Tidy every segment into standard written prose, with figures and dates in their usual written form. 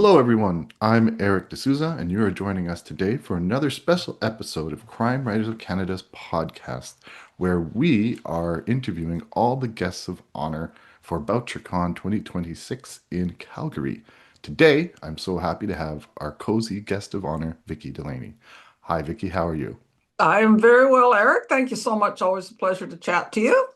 Hello, everyone. I'm Erik D'Souza, and you are joining us today for another special episode of Crime Writers of Canada's podcast, where we are interviewing all the guests of honor for Bouchercon 2026 in Calgary. Today, I'm so happy to have our cozy guest of honor, Vicki Delany. Hi, Vicki. How are you? I'm very well, Eric. Thank you so much. Always a pleasure to chat to you.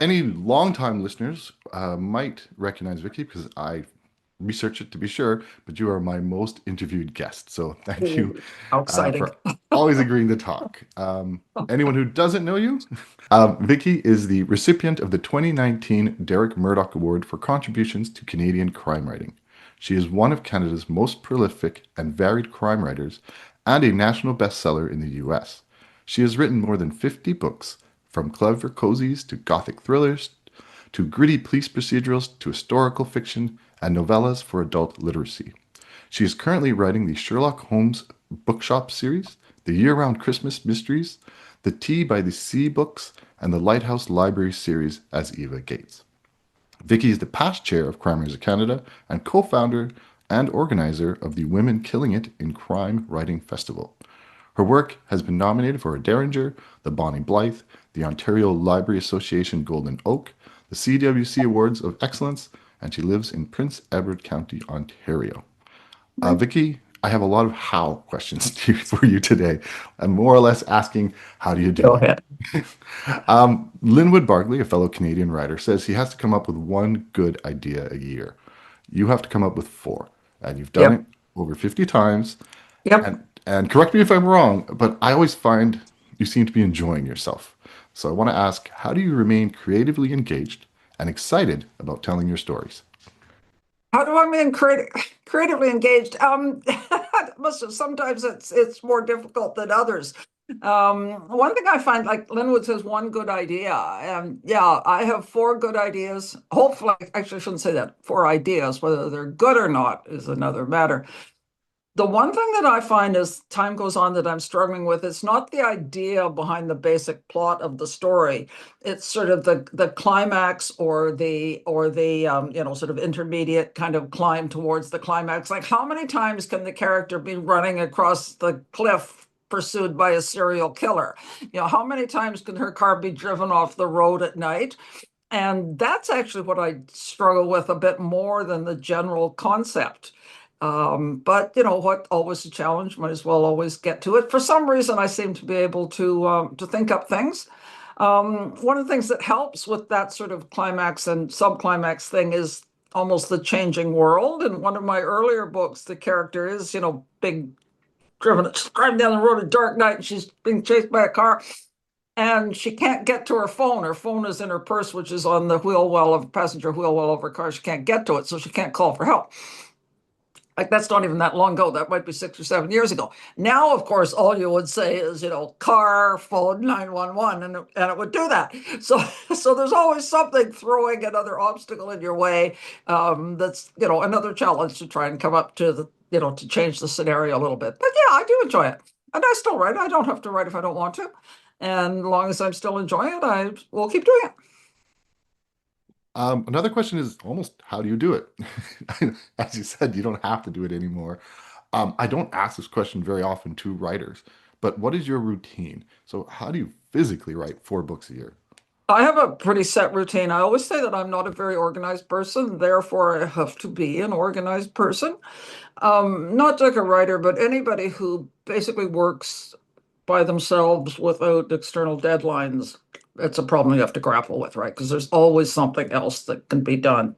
Any longtime listeners might recognize Vicky because I researched it to be sure, but you are my most interviewed guest. So thank you Ooh, how exciting. for always agreeing to talk. Anyone who doesn't know you, Vicky is the recipient of the 2019 Derrick Murdoch Award for contributions to Canadian crime writing. She is one of Canada's most prolific and varied crime writers and a national bestseller in the US. She has written more than 50 books, from clever cozies to Gothic thrillers, to gritty police procedurals to historical fiction and novellas for adult literacy. She is currently writing the Sherlock Holmes Bookshop series, the year-round Christmas mysteries, the Tea by the Sea books, and the Lighthouse Library series as Eva Gates. Vicki is the past chair of Crime Writers of Canada and co-founder and organizer of the Women Killing It in Crime Writing Festival. Her work has been nominated for a Derringer, the Bonnie Blythe, the Ontario Library Association Golden Oak, the CWC Awards of Excellence, and she lives in Prince Edward County, Ontario. Vicky, I have a lot of how questions for you today. I'm more or less asking, how do you do Go it? ahead. Linwood Barkley, a fellow Canadian writer, says he has to come up with one good idea a year. You have to come up with four, and you've done it Yep. over 50 times. Yep. And correct me if I'm wrong, but I always find you seem to be enjoying yourself. So I want to ask, how do you remain creatively engaged and excited about telling your stories? How do I mean creatively engaged? Sometimes it's more difficult than others. One thing I find, like Linwood says, one good idea. And yeah, I have four good ideas. Hopefully, actually, I shouldn't say that. Four ideas, whether they're good or not is another matter. The one thing that I find as time goes on that I'm struggling with, it's not the idea behind the basic plot of the story. It's sort of the climax or the sort of intermediate kind of climb towards the climax. Like how many times can the character be running across the cliff pursued by a serial killer? How many times can her car be driven off the road at night? And that's actually what I struggle with a bit more than the general concept. But you know what? Always a challenge. Might as well always get to it. For some reason, I seem to be able to think up things. One of the things that helps with that sort of climax and subclimax thing is almost the changing world. In one of my earlier books, the character is, big driving down the road at dark night, and she's being chased by a car, and she can't get to her phone. Her phone is in her purse, which is on the wheel well of passenger wheel well of her car. She can't get to it, so she can't call for help. Like that's not even that long ago. That might be 6 or 7 years ago. Now, of course, all you would say is, car, phone, 911, and it would do that. So there's always something throwing another obstacle in your way. That's, another challenge to try and come up to to change the scenario a little bit. But yeah, I do enjoy it. And I still write. I don't have to write if I don't want to. And as long as I'm still enjoying it, I will keep doing it. Another question is almost how do you do it? As you said, you don't have to do it anymore. I don't ask this question very often to writers, but what is your routine? So, how do you physically write 4 books a year? I have a pretty set routine. I always say that I'm not a very organized person, therefore I have to be an organized person. Not like a writer, but anybody who basically works by themselves without external deadlines, it's a problem you have to grapple with, right? Because there's always something else that can be done.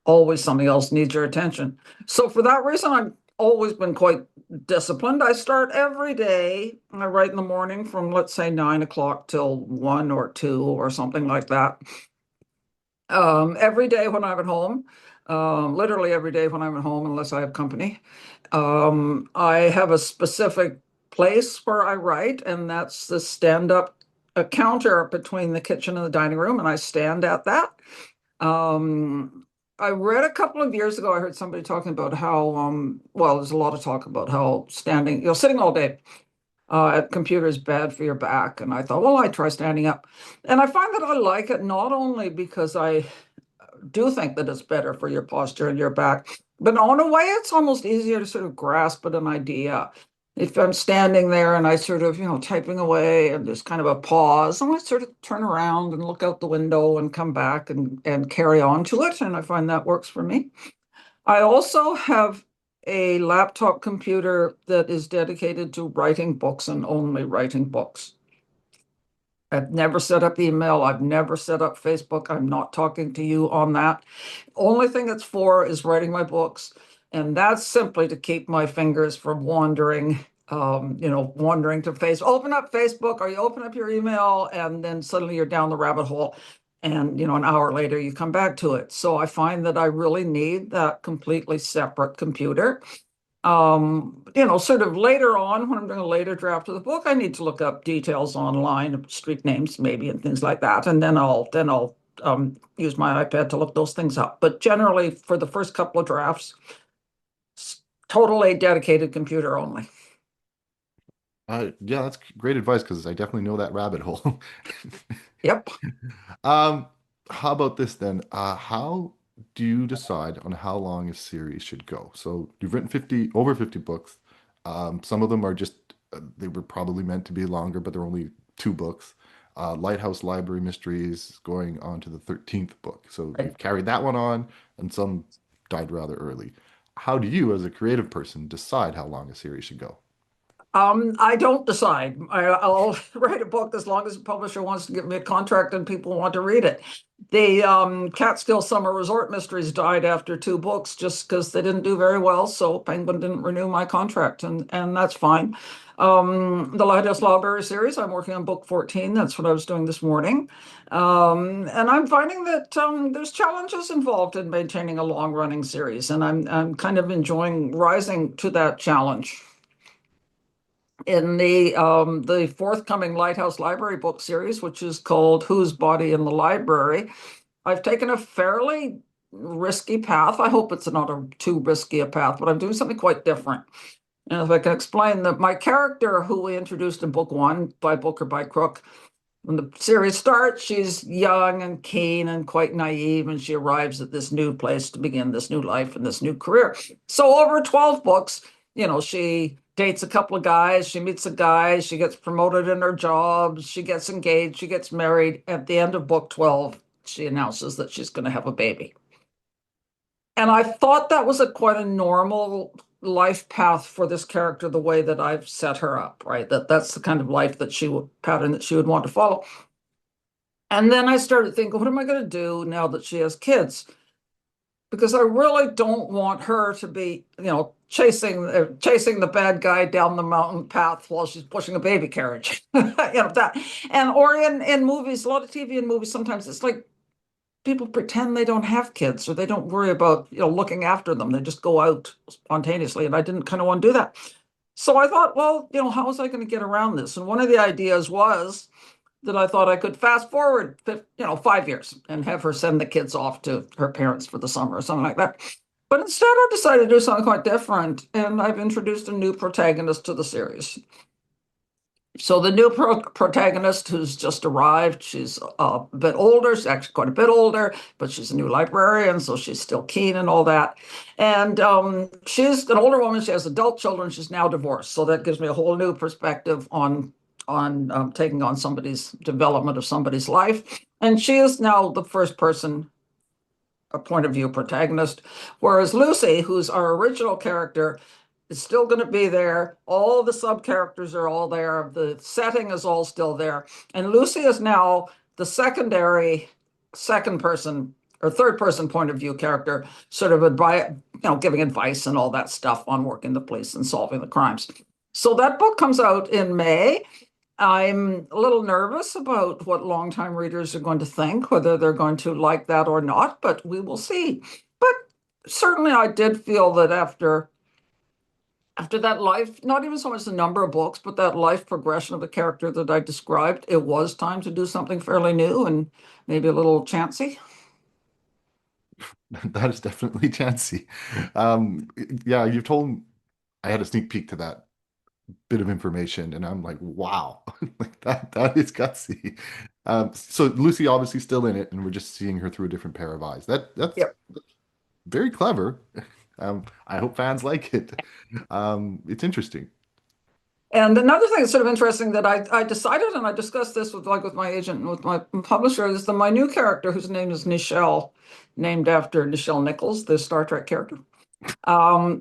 Always something else needs your attention. So for that reason, I've always been quite disciplined. I start every day. I write in the morning from, let's say, 9 o'clock till 1 or 2 or something like that. Every day when I'm at home, literally every day when I'm at home, unless I have company. I have a specific place where I write, and that's the stand-up a counter between the kitchen and the dining room, and I stand at that. I read a couple of years ago, I heard somebody talking about how, well, there's a lot of talk about how standing, sitting all day at the computer is bad for your back. And I thought, well, I try standing up. And I find that I like it not only because I do think that it's better for your posture and your back, But in a way, it's almost easier to sort of grasp at an idea. If I'm standing there and I sort of, typing away and there's kind of a pause, I want to sort of turn around and look out the window and come back and carry on to it. And I find that works for me. I also have a laptop computer that is dedicated to writing books and only writing books. I've never set up email. I've never set up Facebook. I'm not talking to you on that. Only thing it's for is writing my books. And that's simply to keep my fingers from wandering, wandering to Facebook. Open up Facebook or you open up your email and then suddenly you're down the rabbit hole. And, an hour later you come back to it. So I find that I really need that completely separate computer. Sort of later on, when I'm doing a later draft of the book, I need to look up details online, street names maybe, and things like that, and then I'll use my iPad to look those things up. But generally, for the first couple of drafts, totally dedicated computer only. Yeah, that's great advice because I definitely know that rabbit hole. Yep. Um, how about this then? How do you decide on how long a series should go? So you've written over 50 books. Some of them are just they were probably meant to be longer, but they're only two books. Lighthouse Library Mysteries going on to the 13th book. So you've carried that one on, and some died rather early. How do you, as a creative person, decide how long a series should go? I don't decide. I'll write a book as long as the publisher wants to give me a contract and people want to read it. The Catskill Summer Resort Mysteries died after two books just because they didn't do very well. So Penguin didn't renew my contract, and that's fine. The Lighthouse Library series, I'm working on book 14. That's what I was doing this morning. And I'm finding that there's challenges involved in maintaining a long-running series, and I'm kind of enjoying rising to that challenge. In the forthcoming Lighthouse Library book series, which is called Whose Body in the Library, I've taken a fairly risky path. I hope it's not a too risky a path, but I'm doing something quite different. And if I can explain that my character, who we introduced in book one, by Book or by Crook, when the series starts, she's young and keen and quite naive, and she arrives at this new place to begin this new life and this new career. So over 12 books, she dates a couple of guys, she meets a guy, she gets promoted in her job, she gets engaged, she gets married. At the end of book 12, she announces that she's going to have a baby. And I thought that was quite a normal life path for this character, the way that I've set her up, right? That's the kind of life that pattern that she would want to follow. And then I started thinking, what am I going to do now that she has kids? Because I really don't want her to be, chasing the bad guy down the mountain path while she's pushing a baby carriage. That. And or in movies, a lot of TV and movies, sometimes it's like people pretend they don't have kids or they don't worry about, looking after them. They just go out spontaneously. And I didn't kind of want to do that. So I thought, well, how was I going to get around this? And one of the ideas was that I thought I could fast forward, 5 years and have her send the kids off to her parents for the summer or something like that. But instead, I decided to do something quite different, and I've introduced a new protagonist to the series. So the new protagonist who's just arrived, she's a bit older, she's actually quite a bit older, but she's a new librarian, so she's still keen and all that. And she's an older woman, she has adult children, she's now divorced. So that gives me a whole new perspective on taking on somebody's development of somebody's life. And she is now the first person, a point of view protagonist, whereas Lucy, who's our original character, is still going to be there. All the sub characters are all there. The setting is all still there. And Lucy is now the secondary, second person or third person point of view character, sort of giving advice and all that stuff on working the police and solving the crimes. So that book comes out in May. I'm a little nervous about what longtime readers are going to think, whether they're going to like that or not, but we will see. But certainly I did feel that after that life, not even so much the number of books, but that life progression of the character that I described, it was time to do something fairly new and maybe a little chancy. That is definitely chancy. Um, yeah, you've told I had a sneak peek to that bit of information, and I'm like, wow, like that is gutsy. So Lucy obviously still in it, and we're just seeing her through a different pair of eyes. That's Yep. very clever. I hope fans like it. It's interesting. And another thing that's sort of interesting that I decided, and I discussed this with my agent and with my publisher, is that my new character, whose name is Nichelle, named after Nichelle Nichols, the Star Trek character.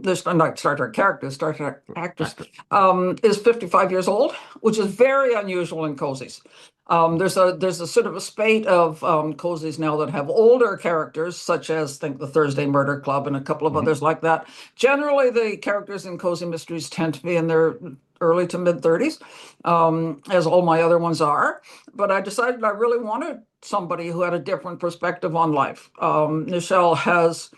This not Star Trek character, Star Trek actress, Actor. is 55 years old, which is very unusual in cozies. There's a sort of a spate of cozies now that have older characters, such as think the Thursday Murder Club and a couple of Mhm. others like that. Generally, the characters in cozy mysteries tend to be in their early to mid 30s, as all my other ones are. But I decided I really wanted somebody who had a different perspective on life. Nichelle has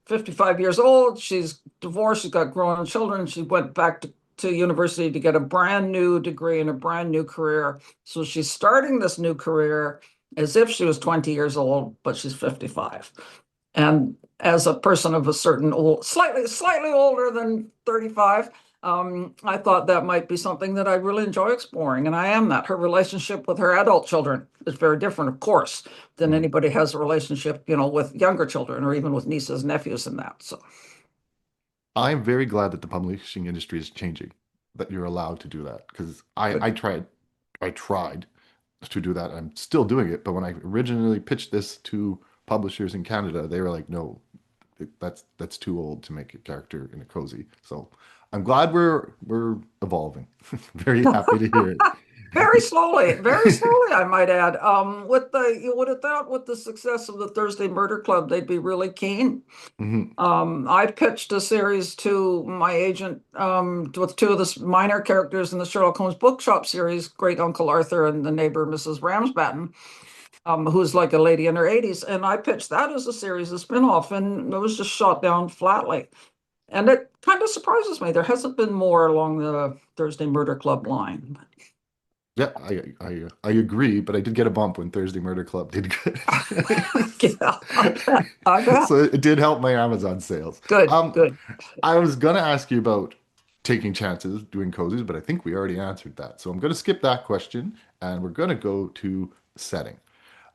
55 years old. She's divorced. She's got grown children. She went back to university to get a brand new degree and a brand new career. So she's starting this new career as if she was 20 years old, but she's 55. And as a person of a certain old, slightly older than 35, I thought that might be something that I really enjoy exploring. And I am that. Her relationship with her adult children is very different, of course, than Mhm. anybody has a relationship, with younger children or even with nieces, nephews, and that. So I'm very glad that the publishing industry is changing, that you're allowed to do that. Because good. I tried to do that. I'm still doing it. But when I originally pitched this to publishers in Canada, they were like, no, that's too old to make a character in a cozy. So I'm glad we're evolving. Very happy to hear Very it. slowly, I might add. You would have thought with the success of the Thursday Murder Club, they'd be really keen. Mhm. I pitched a series to my agent with two of the minor characters in the Sherlock Holmes Bookshop series, Great Uncle Arthur and the neighbor Mrs. Ramsbatten, who's like a lady in her 80s. And I pitched that as a series, a spinoff, and it was just shot down flatly. And it kind of surprises me. There hasn't been more along the Thursday Murder Club line. Yeah, I agree, but I did get a bump when Thursday Murder Club did good. Yeah, I bet. I bet. So it did help my Amazon sales. Good, Um, good. I was gonna ask you about taking chances doing cozies, but I think we already answered that. So I'm gonna skip that question and we're gonna go to setting.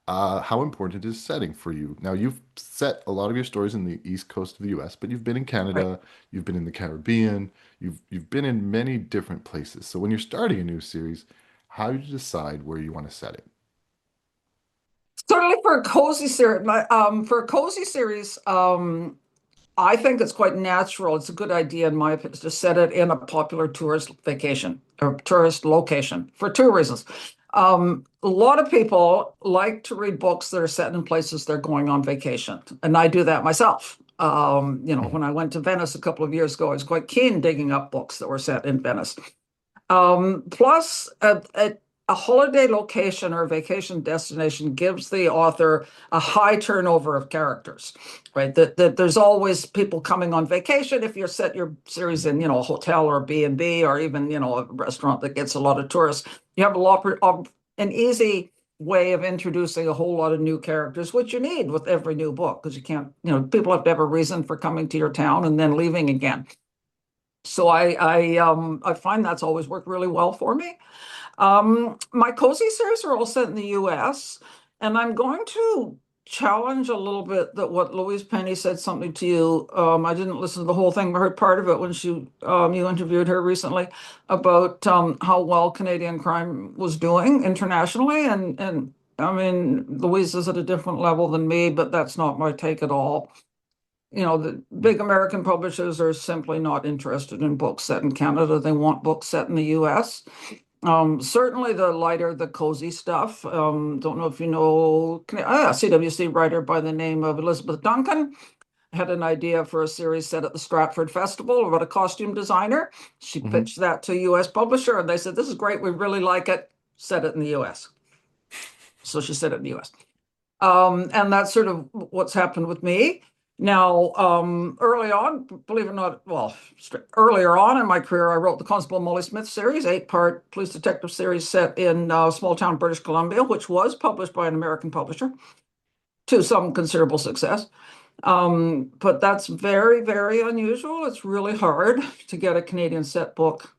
How important is setting for you? Now, you've set a lot of your stories in the east coast of the US, but you've been in Right. Canada, you've been in the Caribbean, you've been in many different places. So when you're starting a new series, how do you decide where you want to set it? Certainly for a cozy series, I think it's quite natural. It's a good idea, in my opinion, to set it in a popular tourist vacation or tourist location for two reasons. A lot of people like to read books that are set in places they're going on vacation, and I do that myself. When I went to Venice a couple of years ago, I was quite keen digging up books that were set in Venice. Plus, a holiday location or vacation destination gives the author a high turnover of characters, right? That there's always people coming on vacation. If you set your series in, a hotel or a B&B or even, a restaurant that gets a lot of tourists, you have an easy way of introducing a whole lot of new characters, which you need with every new book, because you can't, people have to have a reason for coming to your town and then leaving again. So I find that's always worked really well for me. My cozy series are all set in the US, and I'm going to challenge a little bit that what Louise Penny said something to you. I didn't listen to the whole thing, but heard part of it when you interviewed her recently about how well Canadian crime was doing internationally. And I mean, Louise is at a different level than me, but that's not my take at all. The big American publishers are simply not interested in books set in Canada. They want books set in the US. Certainly the lighter, the cozy stuff. Don't know if you know, a CWC writer by the name of Elizabeth Duncan had an idea for a series set at the Stratford Festival about a costume designer. She Mhm. pitched that to a US publisher and they said, "This is great. We really like it. Set it in the US." So she set it in the US. And that's sort of what's happened with me. Now, early on, believe it or not, well, earlier on in my career, I wrote the Constable Molly Smith series, 8-part police detective series set in small town British Columbia, which was published by an American publisher to some considerable success. But that's very, very unusual. It's really hard to get a Canadian set book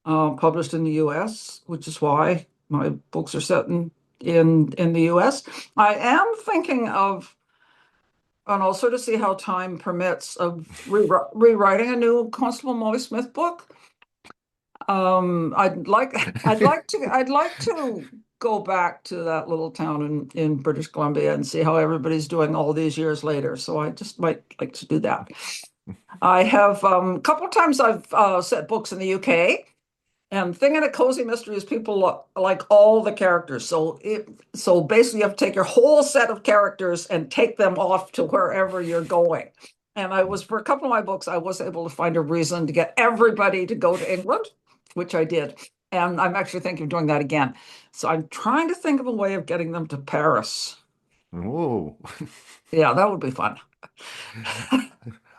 published in the US, which is why my books are set in the US. I am thinking of and also to see how time permits of rewriting a new Constable Molly Smith book. I'd like to go back to that little town in British Columbia and see how everybody's doing all these years later. So I just might like to do that. I have a couple of times I've set books in the UK. And the thing in a cozy mystery is people like all the characters. So basically you have to take your whole set of characters and take them off to wherever you're going. And for a couple of my books, I was able to find a reason to get everybody to go to England, which I did. And I'm actually thinking of doing that again. So I'm trying to think of a way of getting them to Paris. Whoa. Yeah, that would be fun.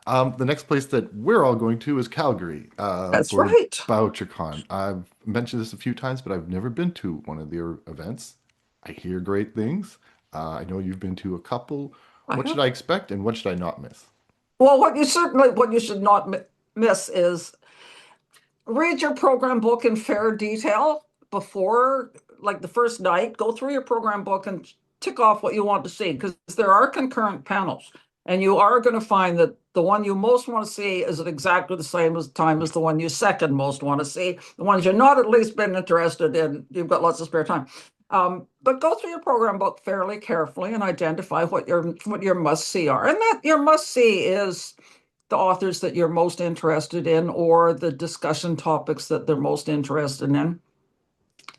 The next place that we're all going to is Calgary That's for right. Bouchercon. I've mentioned this a few times, but I've never been to one of their events. I hear great things. I know you've been to a couple. I What should have. I expect and what should I not miss? Well, what you should not miss is read your program book in fair detail before, like the first night. Go through your program book and tick off what you want to see because there are concurrent panels, and you are going to find that the one you most want to see is at exactly the same as time as the one you second most want to see. The ones you're not at least been interested in, you've got lots of spare time. But go through your program book fairly carefully and identify what your must see are, and that your must see is the authors that you're most interested in or the discussion topics that they're most interested in.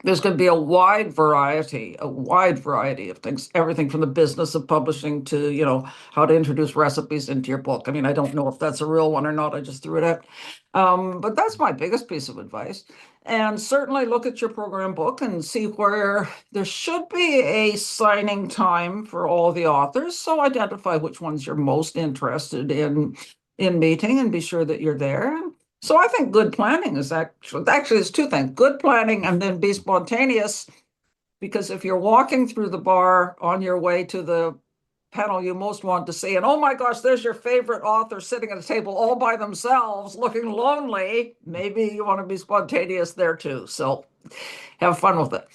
There's going to be a wide variety of things, everything from the business of publishing to, how to introduce recipes into your book. I mean, I don't know if that's a real one or not. I just threw it out. But that's my biggest piece of advice. And certainly look at your program book and see where there should be a signing time for all the authors. So identify which ones you're most interested in meeting and be sure that you're there. So I think good planning is actually it's two things: good planning and then be spontaneous. Because if you're walking through the bar on your way to the panel you most want to see, and oh my gosh, there's your favorite author sitting at a table all by themselves, looking lonely, maybe you want to be spontaneous there too. So have fun with it.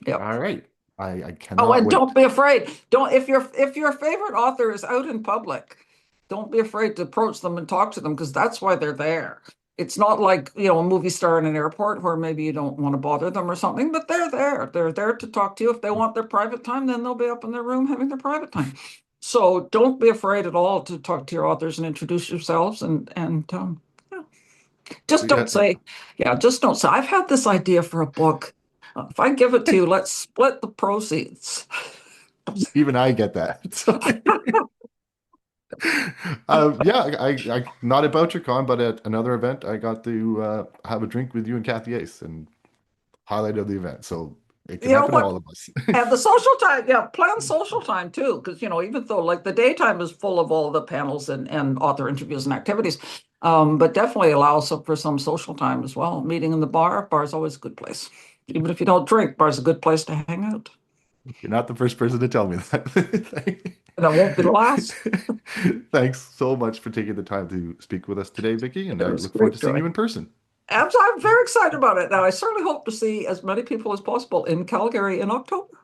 Yep. All right. I Oh, cannot and don't wait. be afraid. Don't if your favorite author is out in public, don't be afraid to approach them and talk to them because that's why they're there. It's not like, a movie star in an airport where maybe you don't want to bother them or something, but they're there. They're there to talk to you. If they want their private time, then they'll be up in their room having their private time. So don't be afraid at all to talk to your authors and introduce yourselves and yeah. Just Yeah, don't say, just don't say, I've had this idea for a book. If I give it to you, let's split the proceeds. even I get that. It's okay. Yeah, I not at Bouchercon, but at another event, I got to have a drink with you and Kathy Ace and highlight of the event. So it can You know happen to what? all of us. And the social time, plan social time too, because even though like the daytime is full of all the panels and author interviews and activities, but definitely allows for some social time as well. Meeting in the bar, bar's always a good place. Even if you don't drink, bar's a good place to hang out. You're not the first person to tell me that. And it won't be the last. Thanks so much for taking the time to speak with us today, Vicki, and It I was look forward to great seeing joy. you in person. I'm very excited about it. Now, I certainly hope to see as many people as possible in Calgary in October.